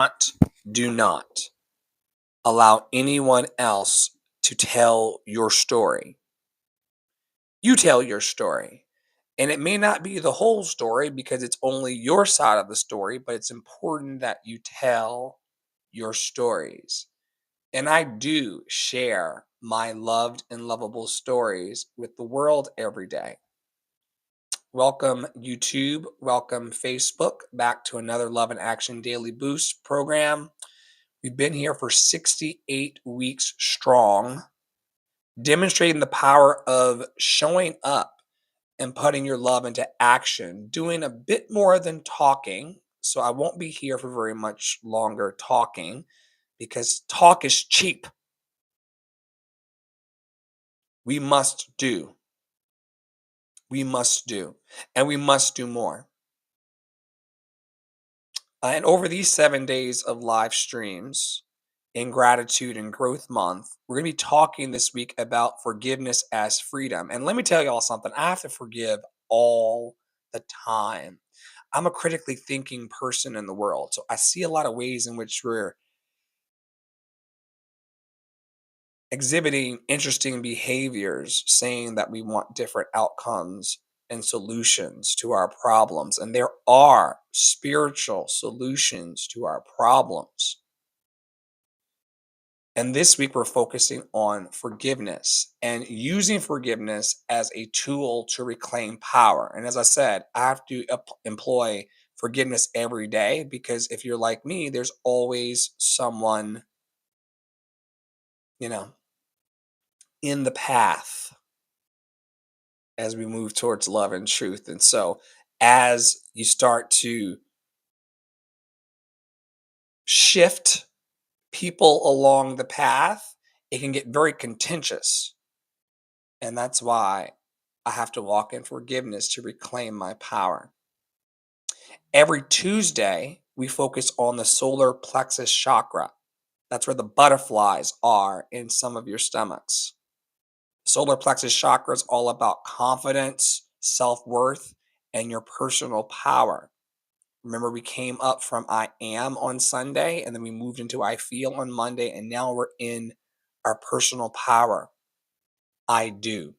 not, do not allow anyone else to tell your story. You tell your story. And it may not be the whole story because it's only your side of the story, but it's important that you tell your stories. And I do share my loved and lovable stories with the world every day. Welcome, YouTube. Welcome, Facebook, back to another Love and Action Daily Boost program. We've been here for 68 weeks strong, demonstrating the power of showing up and putting your love into action, doing a bit more than talking. So I won't be here for very much longer talking because talk is cheap. We must do. We must do. And we must do more. And over these 7 days of live streams in Gratitude and Growth Month, we're going to be talking this week about forgiveness as freedom. And let me tell you all something. I have to forgive all the time. I'm a critically thinking person in the world. So I see a lot of ways in which we're exhibiting interesting behaviors, saying that we want different outcomes and solutions to our problems. And there are spiritual solutions to our problems. And this week, we're focusing on forgiveness and using forgiveness as a tool to reclaim power. And as I said, I have to employ forgiveness every day because if you're like me, there's always someone, you know, in the path as we move towards love and truth. And so, as you start to shift people along the path, it can get very contentious. And that's why I have to walk in forgiveness to reclaim my power. Every Tuesday, we focus on the solar plexus chakra. That's where the butterflies are in some of your stomachs. Solar plexus chakra is all about confidence, self worth, and your personal power. Remember, we came up from I am on Sunday, and then we moved into I feel on Monday, and now we're in our personal power. I do.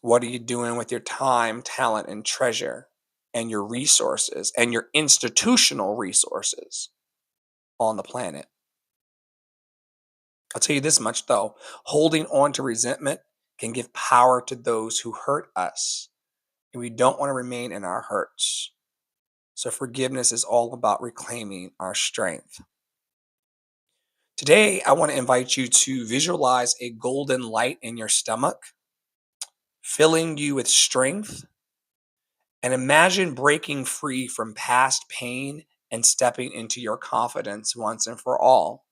What are you doing with your time, talent, and treasure, and your resources, and your institutional resources on the planet? I'll tell you this much, though holding on to resentment can give power to those who hurt us, and we don't want to remain in our hurts. So, forgiveness is all about reclaiming our strength. Today, I want to invite you to visualize a golden light in your stomach, filling you with strength. And imagine breaking free from past pain and stepping into your confidence once and for all.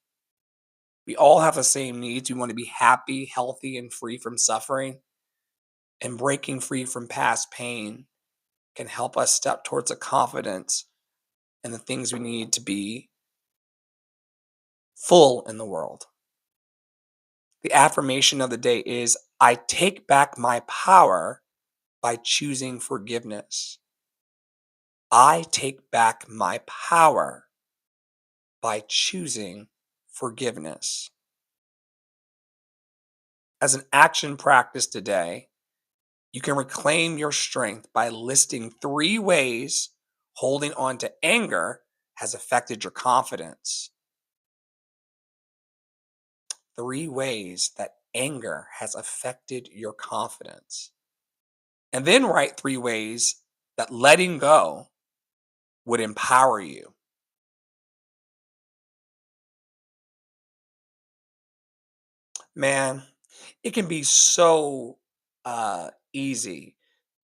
We all have the same needs. We want to be happy, healthy, and free from suffering. And breaking free from past pain can help us step towards a confidence and the things we need to be full in the world. The affirmation of the day is I take back my power by choosing forgiveness. I take back my power by choosing forgiveness. As an action practice today, you can reclaim your strength by listing 3 ways holding on to anger has affected your confidence. 3 ways that anger has affected your confidence. And then write 3 ways that letting go would empower you. Man, it can be so easy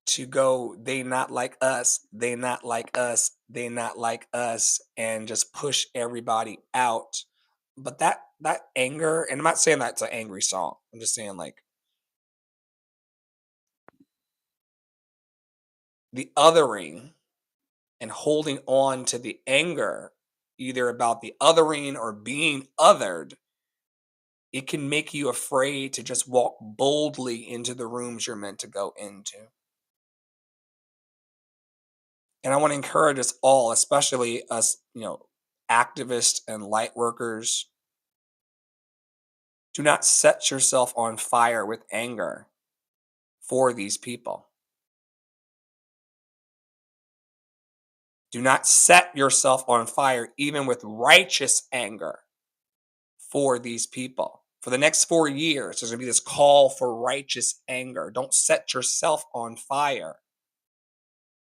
to go, they not like us, they not like us, they not like us, and just push everybody out. But that anger, and I'm not saying that's an angry song. I'm just saying like the othering and holding on to the anger, either about the othering or being othered, it can make you afraid to just walk boldly into the rooms you're meant to go into. And I want to encourage us all, especially us, activists and light workers, do not set yourself on fire with anger for these people. Do not set yourself on fire, even with righteous anger, for these people. For the next 4 years, there's going to be this call for righteous anger. Don't set yourself on fire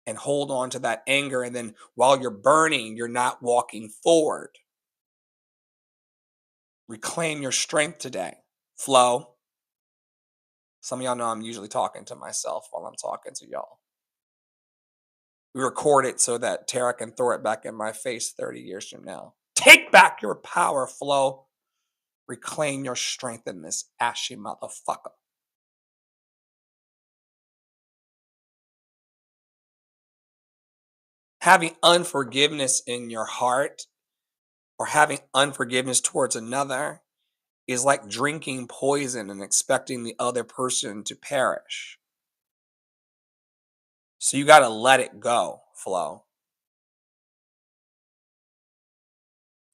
and hold on to that anger. And then while you're burning, you're not walking forward. Reclaim your strength today. Flow. Some of y'all know I'm usually talking to myself while I'm talking to y'all. We record it so that Tara can throw it back in my face 30 years from now. Take back your power, Flow. Reclaim your strength in this ashy motherfucker. Having unforgiveness in your heart or having unforgiveness towards another is like drinking poison and expecting the other person to perish. So you got to let it go, Flo.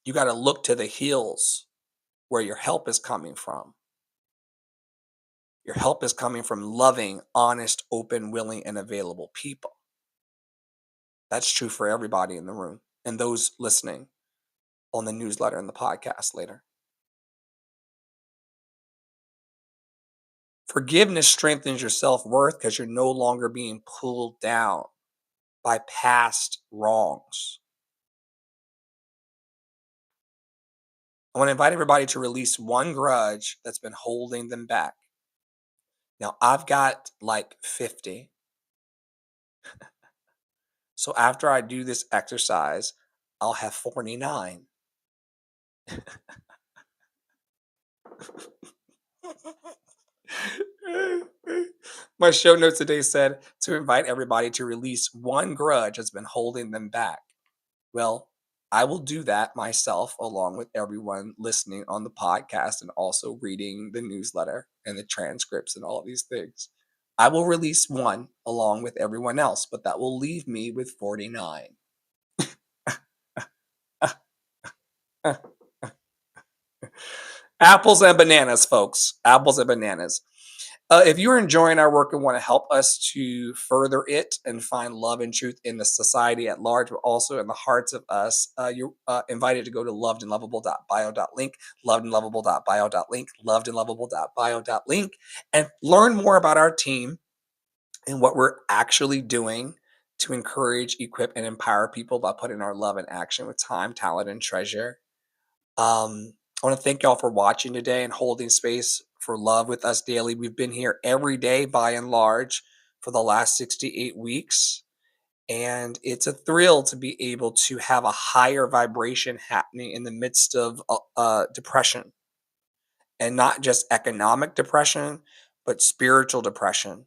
You got to look to the hills where your help is coming from. Your help is coming from loving, honest, open, willing, and available people. That's true for everybody in the room and those listening on the newsletter and the podcast later. Forgiveness strengthens your self-worth because you're no longer being pulled down by past wrongs. I want to invite everybody to release one grudge that's been holding them back. Now, I've got like 50. So after I do this exercise, I'll have 49. My show notes today said to invite everybody to release one grudge that's been holding them back. Well, I will do that myself along with everyone listening on the podcast and also reading the newsletter and the transcripts and all of these things. I will release one along with everyone else, but that will leave me with 49. Apples and bananas, folks. Apples and bananas. If you're enjoying our work and want to help us to further it and find love and truth in the society at large, but also in the hearts of us, you're invited to go to lovedandlovable.bio.link, lovedandlovable.bio.link, lovedandlovable.bio.link, and learn more about our team and what we're actually doing to encourage, equip, and empower people by putting our love in action with time, talent, and treasure. I want to thank y'all for watching today and holding space for love with us daily. We've been here every day by and large for the last 68 weeks. And it's a thrill to be able to have a higher vibration happening in the midst of depression, and not just economic depression, but spiritual depression.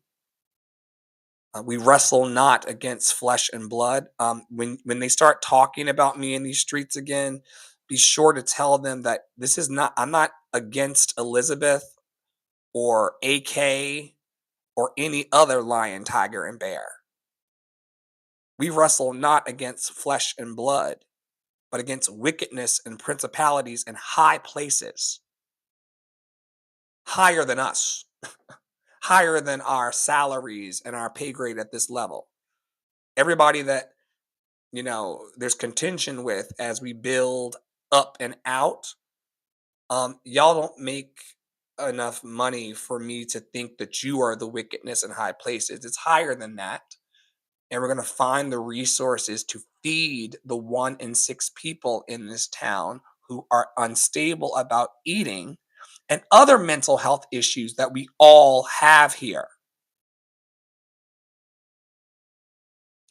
We wrestle not against flesh and blood. When they start talking about me in these streets again, be sure to tell them that this is not. I'm not against Elizabeth or AK or any other lion, tiger, and bear. We wrestle not against flesh and blood, but against wickedness and principalities in high places, higher than us, higher than our salaries and our pay grade at this level. Everybody that there's contention with as we build up and out. Y'all don't make enough money for me to think that you are the wickedness in high places. It's higher than that. And we're going to find the resources to feed the 1 in 6 people in this town who are unstable about eating and other mental health issues that we all have here.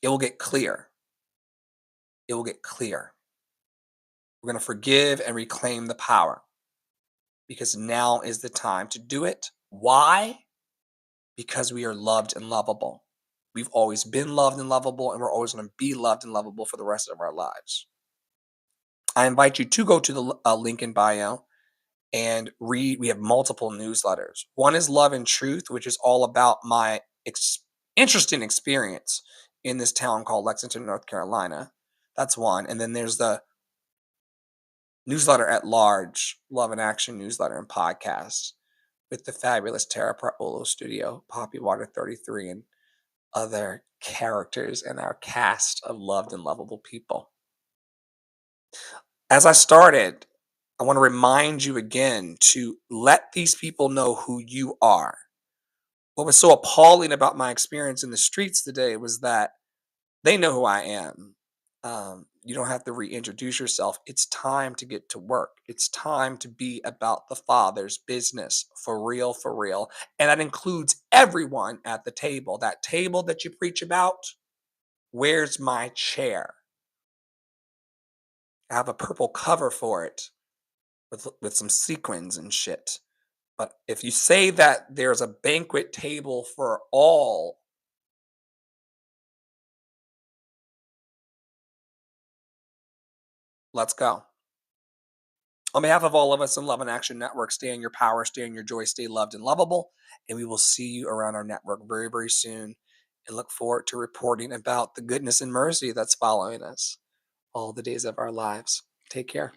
It will get clear. It will get clear. We're going to forgive and reclaim the power because now is the time to do it. Why? Because we are loved and lovable. We've always been loved and lovable, and we're always going to be loved and lovable for the rest of our lives. I invite you to go to the link in bio and read. We have multiple newsletters. One is Love and Truth, which is all about my interesting experience in this town called Lexington, North Carolina. That's one. And then there's the newsletter at large, Love and Action newsletter and podcast with the fabulous Tara Praolo Studio, Poppy Water 33, and other characters in our cast of loved and lovable people. As I started, I want to remind you again to let these people know who you are. What was so appalling about my experience in the streets today was that they know who I am. You don't have to reintroduce yourself. It's time to get to work. It's time to be about the Father's business for real, for real. And that includes everyone at the table. That table that you preach about, where's my chair? I have a purple cover for it with some sequins and shit. But if you say that there's a banquet table for all, let's go. On behalf of all of us in Love and Action Network, stay in your power, stay in your joy, stay loved and lovable. And we will see you around our network very, very soon. And look forward to reporting about the goodness and mercy that's following us all the days of our lives. Take care.